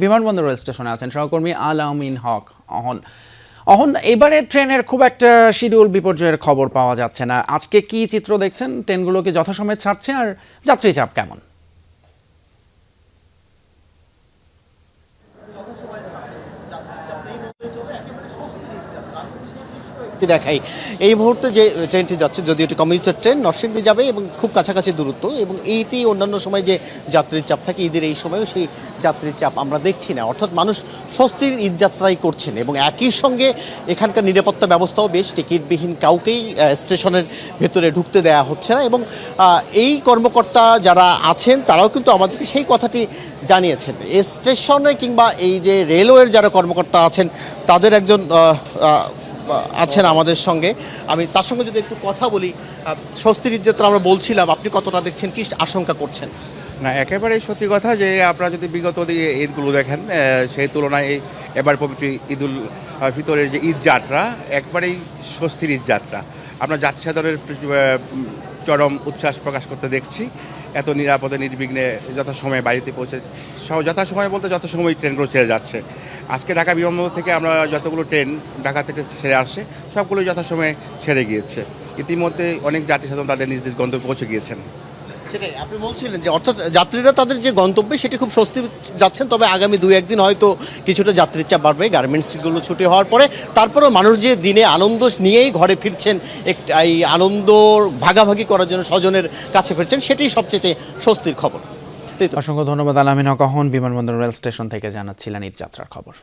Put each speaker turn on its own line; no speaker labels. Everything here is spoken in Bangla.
বিমানবন্দর রেল স্টেশনে আছেন সহকর্মী আল আমিন হক অহন। অহন, এবারে ট্রেনের খুব একটা শিডিউল বিপর্যয়ের খবর পাওয়া যাচ্ছে না। আজকে কি চিত্র দেখছেন? ট্রেনগুলো কি যথাসময়ে ছাড়ছে, আর যাত্রী চাপ কেমন?
দেখাই এই মুহূর্তে যে ট্রেনটি যাচ্ছে, যদি এটি কমিউটার ট্রেন, নরসিংদী যাবে এবং খুব কাছাকাছি দূরত্ব, এবং এইটি অন্যান্য সময় যে যাত্রীর চাপ থাকে, ঈদের এই সময়ও সেই যাত্রীর চাপ আমরা দেখছি না। অর্থাৎ মানুষ স্বস্তির ঈদ যাত্রাই করছেন এবং একই সঙ্গে এখানকার নিরাপত্তা ব্যবস্থাও বেশ। টিকিটবিহীন কাউকেই স্টেশনের ভেতরে ঢুকতে দেওয়া হচ্ছে না, এবং এই কর্মকর্তা যারা আছেন তারাও কিন্তু আমাদেরকে সেই কথাটি জানিয়েছেন। স্টেশনে কিংবা এই যে রেলওয়ের যারা কর্মকর্তা আছেন তাদের একজন আছেন আমাদের সঙ্গে, আমি তার সঙ্গে যদি একটু কথা বলি। স্বস্তির ঈদ যাত্রা আমরা বলছিলাম, আপনি কতটা দেখছেন, কি আশঙ্কা করছেন?
না, একেবারেই সত্যি কথা যে আপনারা যদি বিগত ঈদগুলো দেখেন, সেই তুলনায় এবার পবিত্র ঈদুল ফিতরের যে ঈদ যাত্রা একবারেই স্বস্তির ঈদ যাত্রা। আমরা যাত্রী সাধারণের চরম উচ্ছ্বাস প্রকাশ করতে দেখছি। এত নিরাপদে নির্বিঘ্নে যথাসময়ে বাড়িতে পৌঁছে, যথাসময়ে বলতে যথাসময় ট্রেনগুলো ছেড়ে যাচ্ছে। আজকে ঢাকা বিমানবন্দর থেকে আমরা যতগুলো ট্রেন ঢাকা থেকে ছেড়ে আসছে সবগুলো যথাসময়ে ছেড়ে গিয়েছে। ইতিমধ্যে অনেক যাত্রী সাধারণ তাদের নিজ নিজ গন্তব্যে পৌঁছে গিয়েছেন।
সেটাই আপনি বলছিলেন যে অর্থাৎ যাত্রীরা তাদের যে গন্তব্যে সেটি খুব স্বস্তি যাচ্ছেন, তবে আগামী 2-1 দিন হয়তো কিছুটা যাত্রীর চাপ বাড়বে গার্মেন্টসগুলো ছুটি হওয়ার পরে। তারপরেও মানুষ যে দিনে আনন্দ নিয়েই ঘরে ফিরছেন, এই আনন্দ ভাগাভাগি করার জন্য স্বজনের কাছে ফিরছেন, সেটাই সবচেয়ে স্বস্তির খবর।
অসংখ্য ধন্যবাদ আল আমিন হক অহন, বিমানবন্দর রেল স্টেশন থেকে জানাচ্ছিলেন ঈদ যাত্রার খবর।